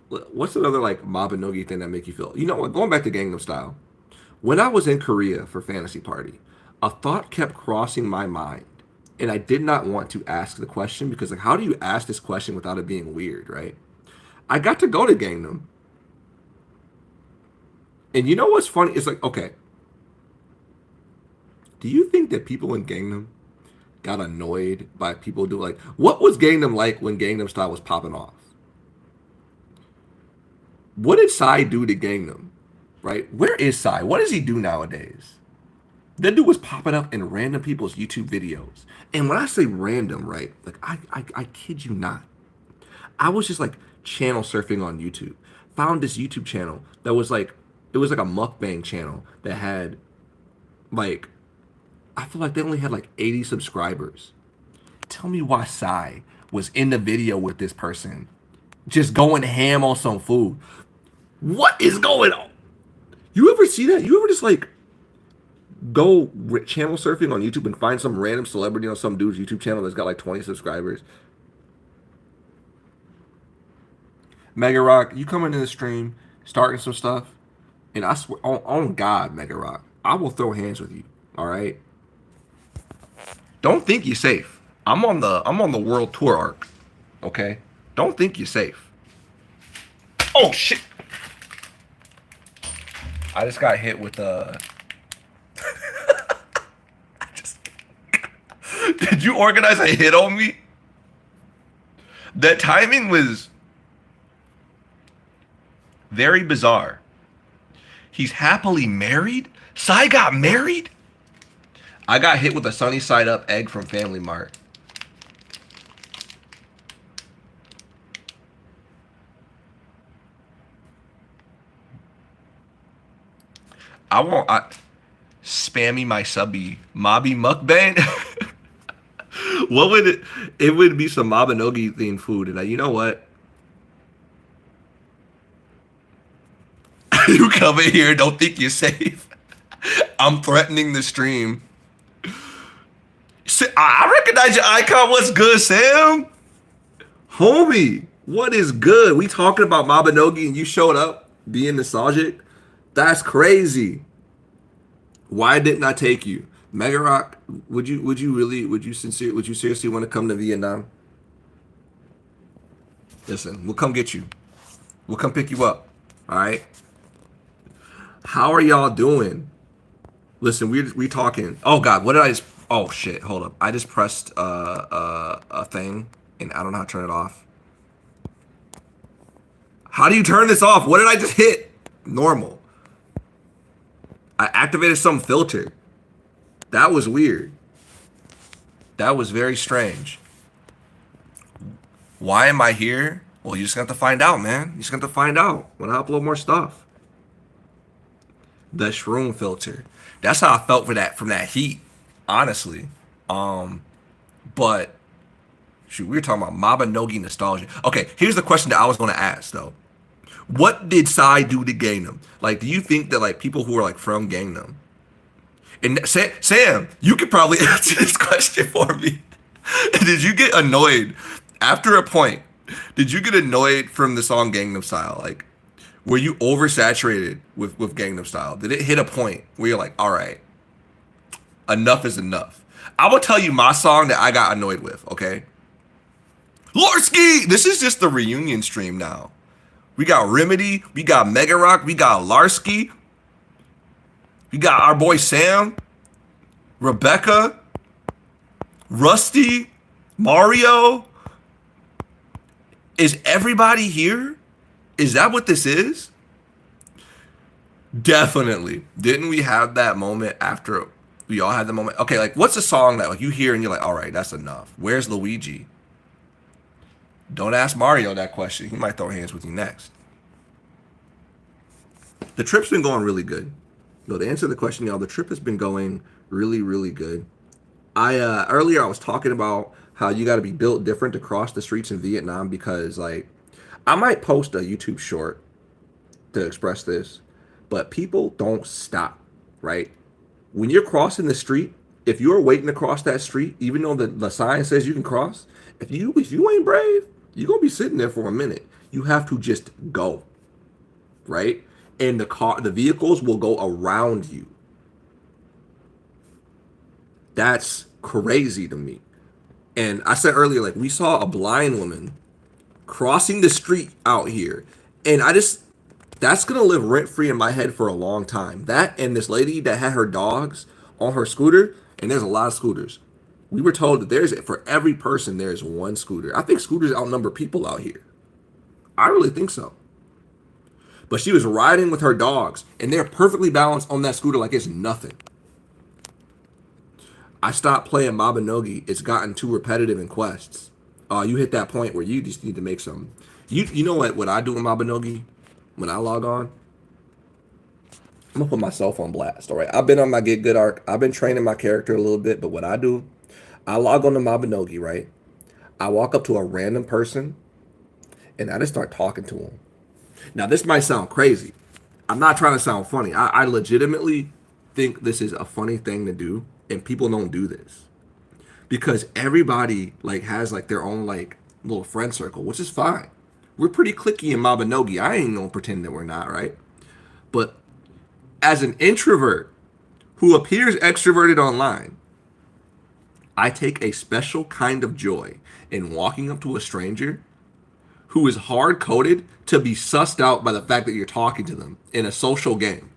What's another like Mabinogi thing that make you feel? You know what? Going back to Gangnam Style. When I was in Korea for Fantasy Party, a thought kept crossing my mind, and I did not want to ask the question because like, how do you ask this question without it being weird, right? I got to go to Gangnam, and you know what's funny? It's like, okay, do you think that people in Gangnam got annoyed by people doing like what was Gangnam like when Gangnam Style was popping off? What did Psy do to Gangnam? Right? Where is Psy? What does he do nowadays? That dude was popping up in random people's YouTube videos. And when I say random, right? Like I kid you not. I was just like channel surfing on YouTube. Found this YouTube channel that was like it was like a mukbang channel that had like I feel like they only had like 80 subscribers. Tell me why Psy was in the video with this person, just going ham on some food. What is going on? You ever see that? You ever just like go channel surfing on YouTube and find some random celebrity on some dude's YouTube channel that's got like 20 subscribers? Mega Rock, you come into the stream, starting some stuff, and I swear, on God, Mega Rock, I will throw hands with you. All right. Don't think you're safe. I'm on the world tour arc. Okay? Don't think you're safe. Oh shit. I just got hit with Did you organize a hit on me? That timing was very bizarre. He's happily married? Psy got married? I got hit with a sunny side up egg from Family Mart. Spammy my subby Mobby mukbang. What would it would be some Mabinogi themed food, and you know what? You come in here, don't think you're safe. I'm threatening the stream. I recognize your icon. What's good, Sam? Homie, what is good? We talking about Mabinogi and you showed up being nostalgic? That's crazy. Why didn't I take you? Mega Rock, would you seriously want to come to Vietnam? Listen, we'll come get you. We'll come pick you up. All right? How are y'all doing? Listen, we talking. Oh God, what did I just? Oh shit, hold up. I just pressed a thing, and I don't know how to turn it off. How do you turn this off? What did I just hit? Normal. I activated some filter. That was weird. That was very strange. Why am I here? Well, you just have to find out, man. You just have to find out when I upload more stuff. The shroom filter. That's how I felt for that from that heat, honestly. But shoot, we were talking about Mabinogi nostalgia. Okay, here's the question that I was going to ask though. What did Psy do to Gangnam? Like, do you think that like people who are like from Gangnam, and Sam, you could probably answer this question for me. Did you get annoyed after a point? Did you get annoyed from the song Gangnam Style? Like, were you oversaturated with Gangnam Style? Did it hit a point where you're like, all right, enough is enough? I will tell you my song that I got annoyed with, okay? Lorski! This is just the reunion stream now. We got Remedy, we got Mega Rock, we got Larsky, we got our boy Sam, Rebecca, Rusty, Mario. Is everybody here? Is that what this is? Definitely. Didn't we have that moment after we all had the moment? Okay, like what's a song that like you hear and you're like, all right, that's enough. Where's Luigi? Don't ask Mario that question. He might throw hands with you next. The trip's been going really good. No, to answer the question, y'all, the trip has been going really, really good. Earlier I was talking about how you got to be built different to cross the streets in Vietnam because like I might post a YouTube short to express this, but people don't stop, right? When you're crossing the street, if you're waiting to cross that street, even though the sign says you can cross, if you ain't brave, you're gonna be sitting there for a minute. You have to just go, right? And the vehicles will go around you. That's crazy to me. And I said earlier, like we saw a blind woman crossing the street out here, and that's gonna live rent free in my head for a long time. That and this lady that had her dogs on her scooter, and there's a lot of scooters. We were told that for every person there's one scooter. I think scooters outnumber people out here. I really think so. But she was riding with her dogs, and they're perfectly balanced on that scooter like it's nothing. I stopped playing Mabinogi. It's gotten too repetitive in quests. You hit that point where you just need to make some. You know what I do in Mabinogi when I log on? I'm gonna put myself on blast. All right, I've been on my Get Good arc. I've been training my character a little bit, but what I do, I log on to Mabinogi, right? I walk up to a random person, and I just start talking to them. Now this might sound crazy. I'm not trying to sound funny. I legitimately think this is a funny thing to do. And people don't do this because everybody like has like their own like little friend circle, which is fine. We're pretty cliquey in Mabinogi. I ain't gonna pretend that we're not, right? But as an introvert who appears extroverted online, I take a special kind of joy in walking up to a stranger who is hard coded to be sussed out by the fact that you're talking to them in a social game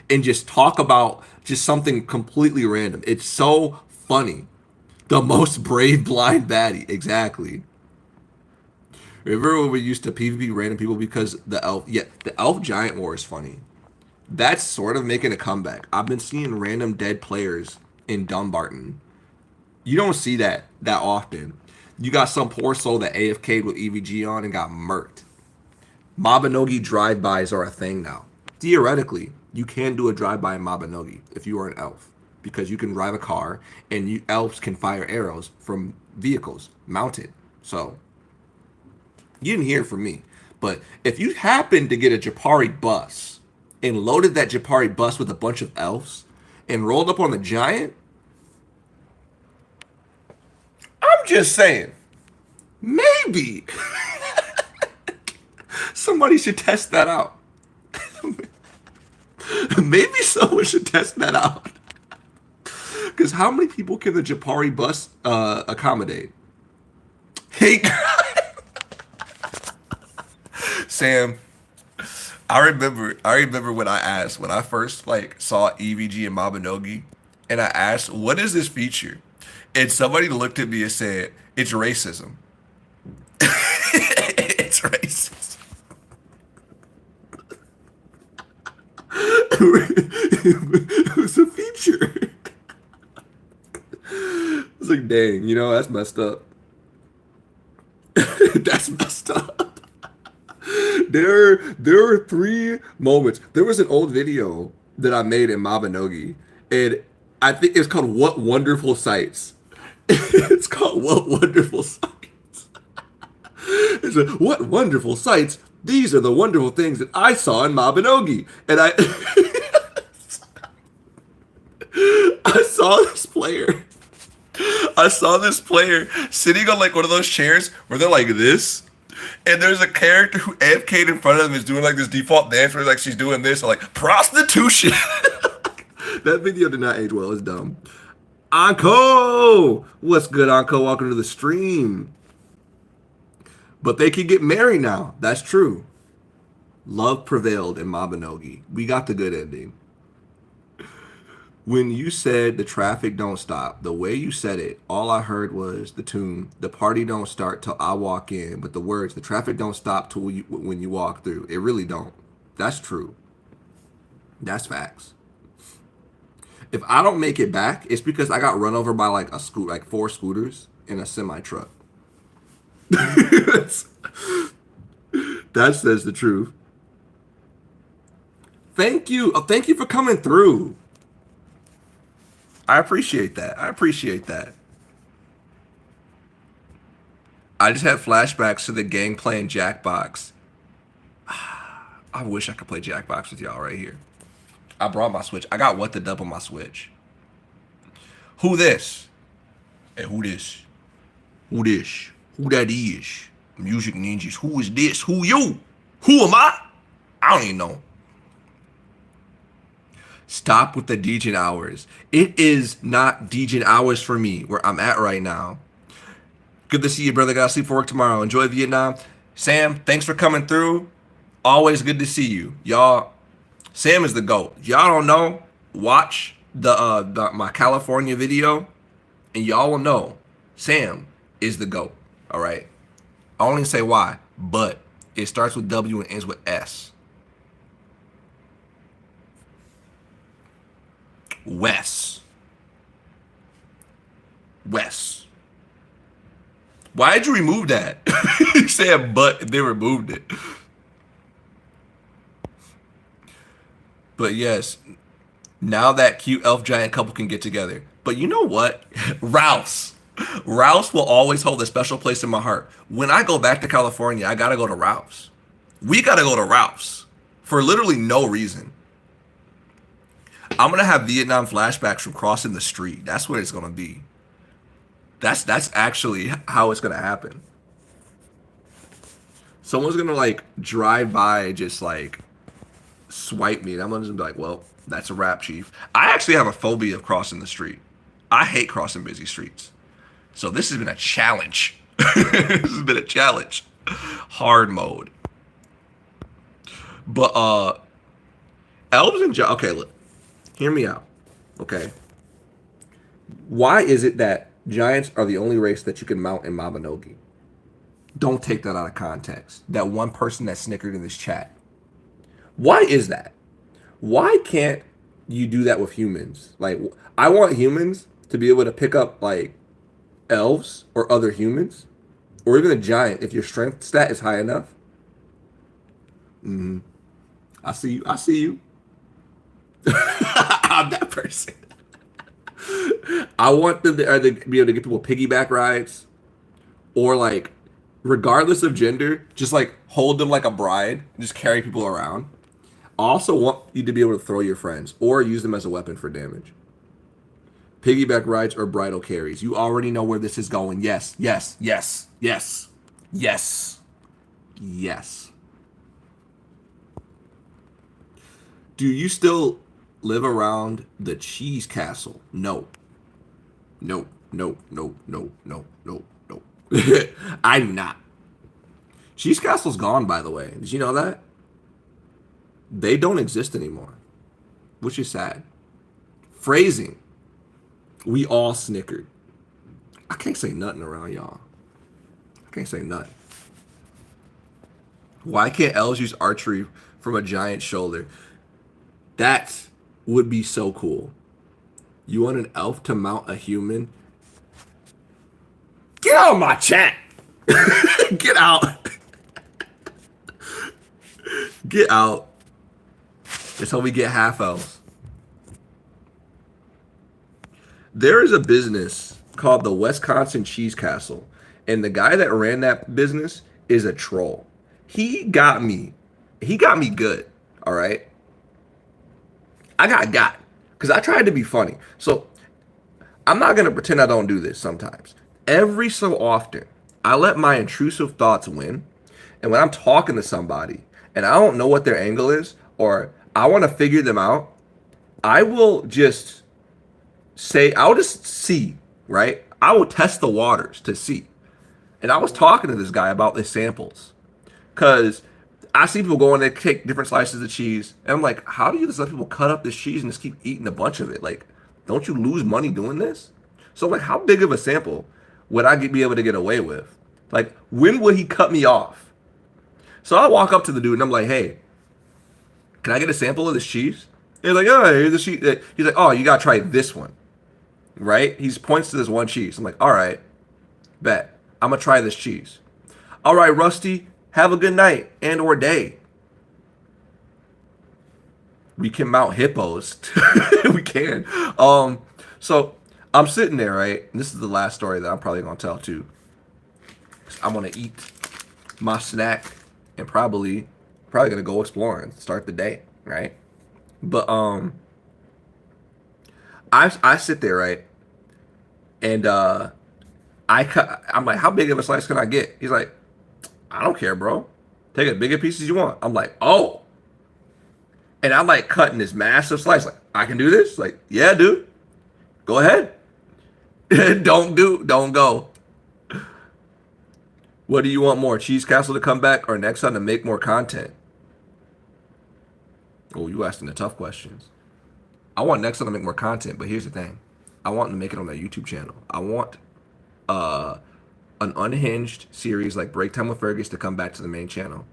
and just talk about just something completely random. It's so funny. The most brave blind baddie. Exactly. Remember when we used to PvP random people because the elf giant war is funny. That's sort of making a comeback. I've been seeing random dead players in Dumbarton. You don't see that often. You got some poor soul that AFK'd with EVG on and got murked. Mabinogi drive-bys are a thing now. Theoretically, you can do a drive-by in Mabinogi if you are an elf, because you can drive a car and elves can fire arrows from vehicles mounted. So you didn't hear from me, but if you happen to get a Japari bus and loaded that Japari bus with a bunch of elves and rolled up on the giant, I'm just saying, maybe somebody should test that out. Maybe someone should test that out. Because how many people can the Japari bus accommodate? Hey, Sam, I remember when I first like saw EVG and Mabinogi, and I asked, what is this feature? And somebody looked at me and said, it's racism. It's racist. It was a feature. It's like, dang, that's messed up. That's messed up. There are 3 moments. There was an old video that I made in Mabinogi, and I think it's called What Wonderful Sights. It's called What Wonderful Sights. It's a, what wonderful sights. These are the wonderful things that I saw in Mabinogi. And I saw this player. I saw this player sitting on like one of those chairs where they're like this. And there's a character who AFK'd in front of them is doing like this default dance where like she's doing this, or like prostitution. That video did not age well. It's dumb. Anko! What's good, Anko? Welcome to the stream. But they can get married now. That's true. Love prevailed in Mabinogi. We got the good ending. When you said the traffic don't stop, the way you said it, all I heard was the tune, the party don't start till I walk in, but the words, the traffic don't stop till when you walk through. It really don't. That's true. That's facts. If I don't make it back, it's because I got run over by like like 4 scooters and a semi truck. That says the truth. Thank you. Thank you for coming through. I appreciate that. I appreciate that. I just had flashbacks to the gang playing Jackbox. I wish I could play Jackbox with y'all right here. I brought my Switch. I got what to double my Switch. Who this? Hey, who this? Who this? Who that is? Music ninjas. Who is this? Who you? Who am I? I don't even know. Stop with the DJing hours. It is not DJing hours for me where I'm at right now. Good to see you, brother. Gotta sleep for work tomorrow. Enjoy Vietnam. Sam, thanks for coming through. Always good to see you. Y'all, Sam is the GOAT. Y'all don't know, watch my California video, and y'all will know Sam is the GOAT. All right. I only say why, but it starts with W and ends with S. Wes. Why did you remove that? You said but, they removed it. But yes, now that cute elf giant couple can get together. But you know what? Rouse will always hold a special place in my heart. When I go back to California, I gotta go to Rouse. We gotta go to Rouse for literally no reason. I'm gonna have Vietnam flashbacks from crossing the street. That's what it's gonna be. That's actually how it's gonna happen. Someone's gonna like drive by, just like swipe me, and I'm gonna just be like, well, that's a wrap, chief. I actually have a phobia of crossing the street. I hate crossing busy streets. So this has been a challenge. This has been a challenge. Hard mode. But elves and okay, look. Hear me out. Okay. Why is it that giants are the only race that you can mount in Mabinogi? Don't take that out of context. That one person that snickered in this chat. Why is that? Why can't you do that with humans? Like, I want humans to be able to pick up like elves or other humans, or even a giant if your strength stat is high enough. I see you. I see you. I'm that person. I want them to either be able to get people piggyback rides, or like, regardless of gender, just like hold them like a bride and just carry people around. I also want you to be able to throw your friends or use them as a weapon for damage. Piggyback rides or bridal carries. You already know where this is going. Yes, yes, yes, yes, yes, yes. Do you still live around the cheese castle? No. No, no, no, no, no, no, no. I do not. Cheese castle's gone, by the way. Did you know that? They don't exist anymore, which is sad. Phrasing. We all snickered. I can't say nothing around y'all. I can't say nothing. Why can't elves use archery from a giant shoulder? That would be so cool. You want an elf to mount a human? Get out of my chat. Get out. Get out. That's how we get half elves. There is a business called the Wisconsin Cheese Castle, and the guy that ran that business is a troll. He got me good, all right? I got because I tried to be funny. So I'm not going to pretend I don't do this sometimes. Every so often, I let my intrusive thoughts win, and when I'm talking to somebody and I don't know what their angle is, or I want to figure them out, I'll just see, right? I will test the waters to see. And I was talking to this guy about his samples. Because I see people go in there, take different slices of cheese. And I'm like, how do you just let people cut up this cheese and just keep eating a bunch of it? Like, don't you lose money doing this? So, like, how big of a sample would I be able to get away with? Like, when would he cut me off? So I walk up to the dude and I'm like, hey, can I get a sample of this cheese? And he's like, oh, here's the cheese. He's like, oh, you got to try this one. Right? He points to this one cheese. I'm like, all right, bet. I'm going to try this cheese. All right, Rusty, have a good night and or day. We can mount hippos. We can. So I'm sitting there, right? And this is the last story that I'm probably gonna tell too. I'm gonna eat my snack and probably gonna go exploring, start the day, right? But I sit there, right? And I'm like, how big of a slice can I get? He's like, I don't care, bro. Take as big a piece as you want. I'm like, oh. And I'm like cutting this massive slice. Like, I can do this? Like, yeah, dude. Go ahead. Don't go. What do you want more? Cheese Castle to come back or next time to make more content? Oh, you asking the tough questions. I want next time to make more content, but here's the thing. I want to make it on their YouTube channel. I want uh an unhinged series like Break Time with Fergus to come back to the main channel.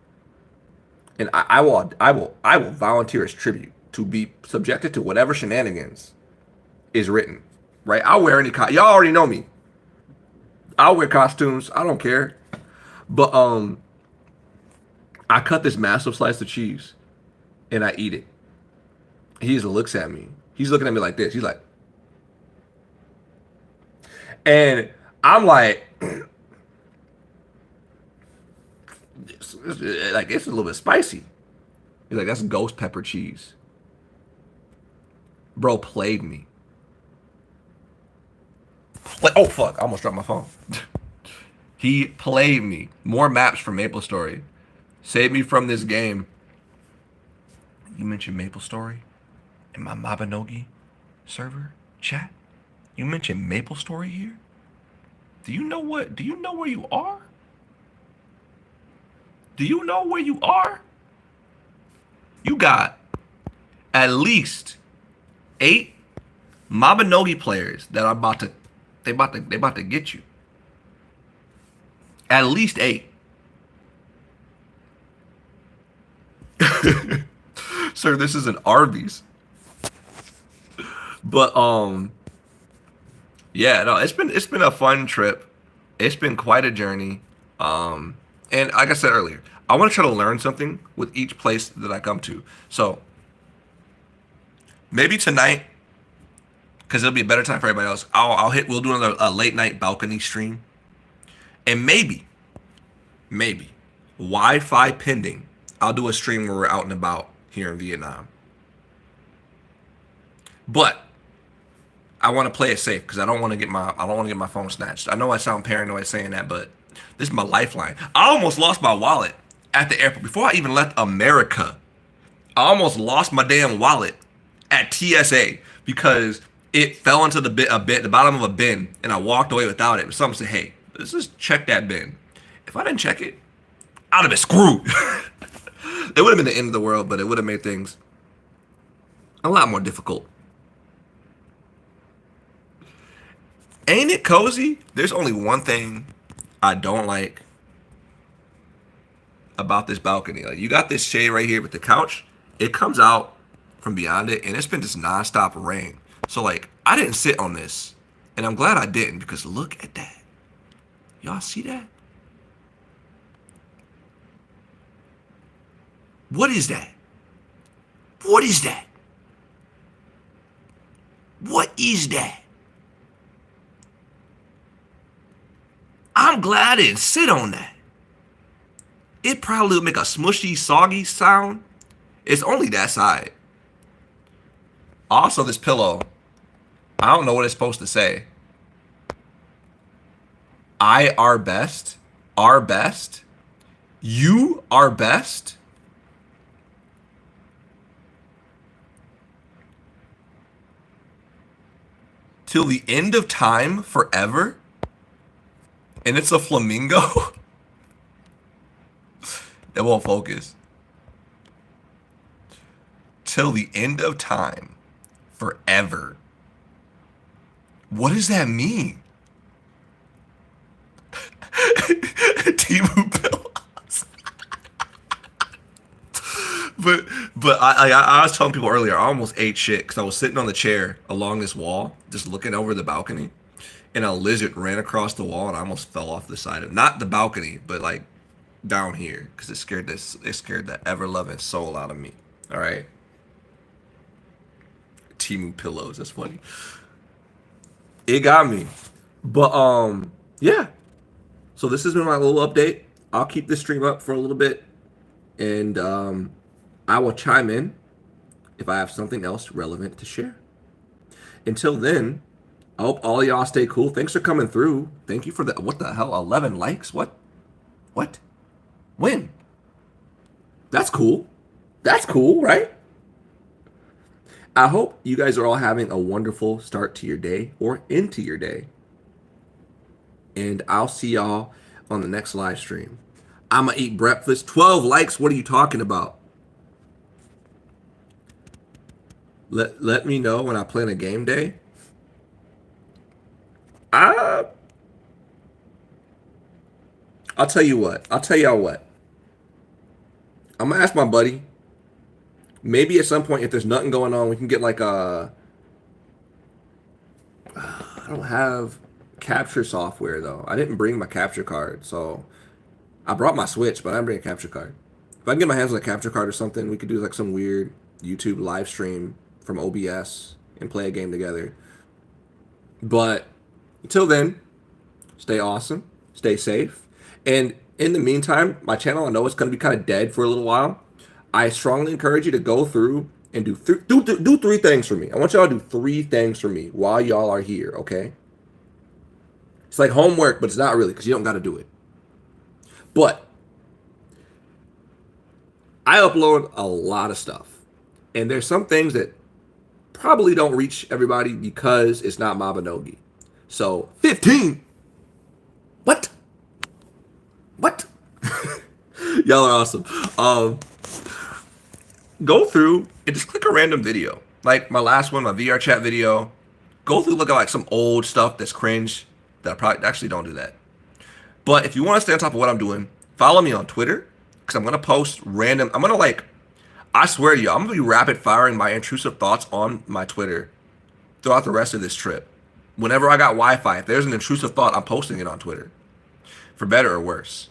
And I will volunteer as tribute to be subjected to whatever shenanigans is written. Right? I'll wear any y'all already know me. I'll wear costumes. I don't care. But I cut this massive slice of cheese and I eat it. He just looks at me. He's looking at me like this. He's like, and I'm like, it's a little bit spicy. He's like, that's ghost pepper cheese. Bro played me. Oh fuck! I almost dropped my phone. He played me. More maps from Maple Story. Save me from this game. You mentioned Maple Story in my Mabinogi server chat. You mentioned Maple Story here. Do you know what? Do you know where you are? Do you know where you are? You got at least 8 Mabinogi players that are about to get you. At least 8. Sir, this is an Arby's. But yeah, no, it's been a fun trip. It's been quite a journey. And like I said earlier, I want to try to learn something with each place that I come to. So maybe tonight, because it'll be a better time for everybody else, we'll do another late night balcony stream. And maybe, Wi-Fi pending, I'll do a stream where we're out and about here in Vietnam. But I want to play it safe because I don't want to get my phone snatched. I know I sound paranoid saying that, but this is my lifeline. I almost lost my wallet at the airport before I even left America. I almost lost my damn wallet at TSA because it fell into the bottom of a bin, and I walked away without it. But someone said, "Hey, let's just check that bin." If I didn't check it, I'd have been screwed. It would have been the end of the world, but it would have made things a lot more difficult. Ain't it cozy? There's only one thing I don't like about this balcony. Like, you got this shade right here with the couch. It comes out from beyond it, and it's been just nonstop rain. So, like, I didn't sit on this, and I'm glad I didn't because look at that. Y'all see that? What is that? What is that? What is that? I'm glad I didn't sit on that. It probably would make a smushy, soggy sound. It's only that side. Also, this pillow, I don't know what it's supposed to say. Our best, you are best. Till the end of time, forever. And it's a flamingo. It won't focus. Till the end of time. Forever. What does that mean? Timu pillows. but I was telling people earlier, I almost ate shit because I was sitting on the chair along this wall, just looking over the balcony, and a lizard ran across the wall, and I almost fell off the side of not the balcony, but like down here, because it scared the ever loving soul out of me. All right, Timu pillows. That's funny. It got me, but yeah. So this has been my little update. I'll keep this stream up for a little bit, and I will chime in if I have something else relevant to share. Until then, I hope all y'all stay cool. Thanks for coming through. Thank you for the what the hell? 11 likes? What? What? When? That's cool. That's cool, right? I hope you guys are all having a wonderful start to your day or into your day. And I'll see y'all on the next live stream. I'm going to eat breakfast. 12 likes. What are you talking about? Let me know when I plan a game day. I'll tell you what. I'll tell y'all what. I'm going to ask my buddy. Maybe at some point, if there's nothing going on, we can get like a... I don't have capture software, though. I didn't bring my capture card, so... I brought my Switch, but I didn't bring a capture card. If I can get my hands on a capture card or something, we could do like some weird YouTube live stream from OBS and play a game together. But until then, stay awesome, stay safe. And in the meantime, my channel, I know it's going to be kind of dead for a little while. I strongly encourage you to go through and do 3 things for me. I want y'all to do 3 things for me while y'all are here, okay? It's like homework, but it's not really because you don't got to do it. But I upload a lot of stuff. And there's some things that probably don't reach everybody because it's not Mabinogi. So 15. What? Y'all are awesome. Go through and just click a random video. Like my last one, my VR chat video. Go through, look at like some old stuff that's cringe. That I probably actually don't do that. But if you want to stay on top of what I'm doing, follow me on Twitter because I'm going to post random. I'm going to like, I swear to you, I'm going to be rapid firing my intrusive thoughts on my Twitter throughout the rest of this trip. Whenever I got Wi-Fi, if there's an intrusive thought, I'm posting it on Twitter, for better or worse.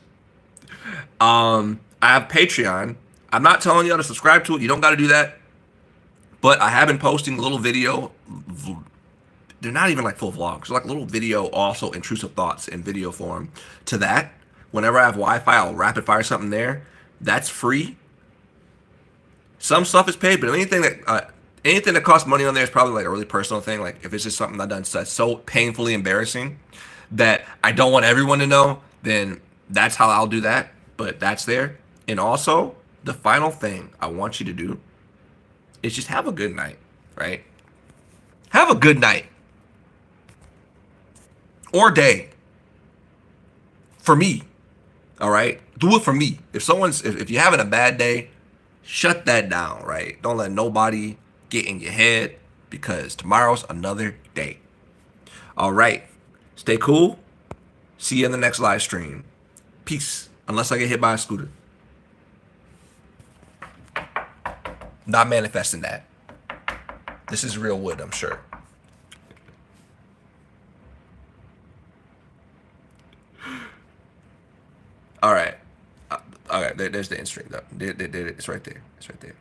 I have Patreon. I'm not telling y'all to subscribe to it. You don't got to do that. But I have been posting a little video. They're not even like full vlogs. They're like a little video, also intrusive thoughts in video form. To that, whenever I have Wi-Fi, I'll rapid fire something there. That's free. Some stuff is paid, but anything that costs money on there is probably like a really personal thing. Like if it's just something I've done that's so painfully embarrassing that I don't want everyone to know, then that's how I'll do that. But that's there. And also, the final thing I want you to do is just have a good night, right? Have a good night. Or day. For me. All right? Do it for me. If you're having a bad day, shut that down, right? Don't let nobody get in your head because tomorrow's another day. All right. Stay cool. See you in the next live stream. Peace. Unless I get hit by a scooter. Not manifesting that. This is real wood, I'm sure. All right. All right. There's the end stream, though. It's right there. It's right there.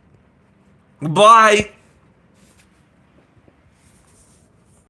Bye.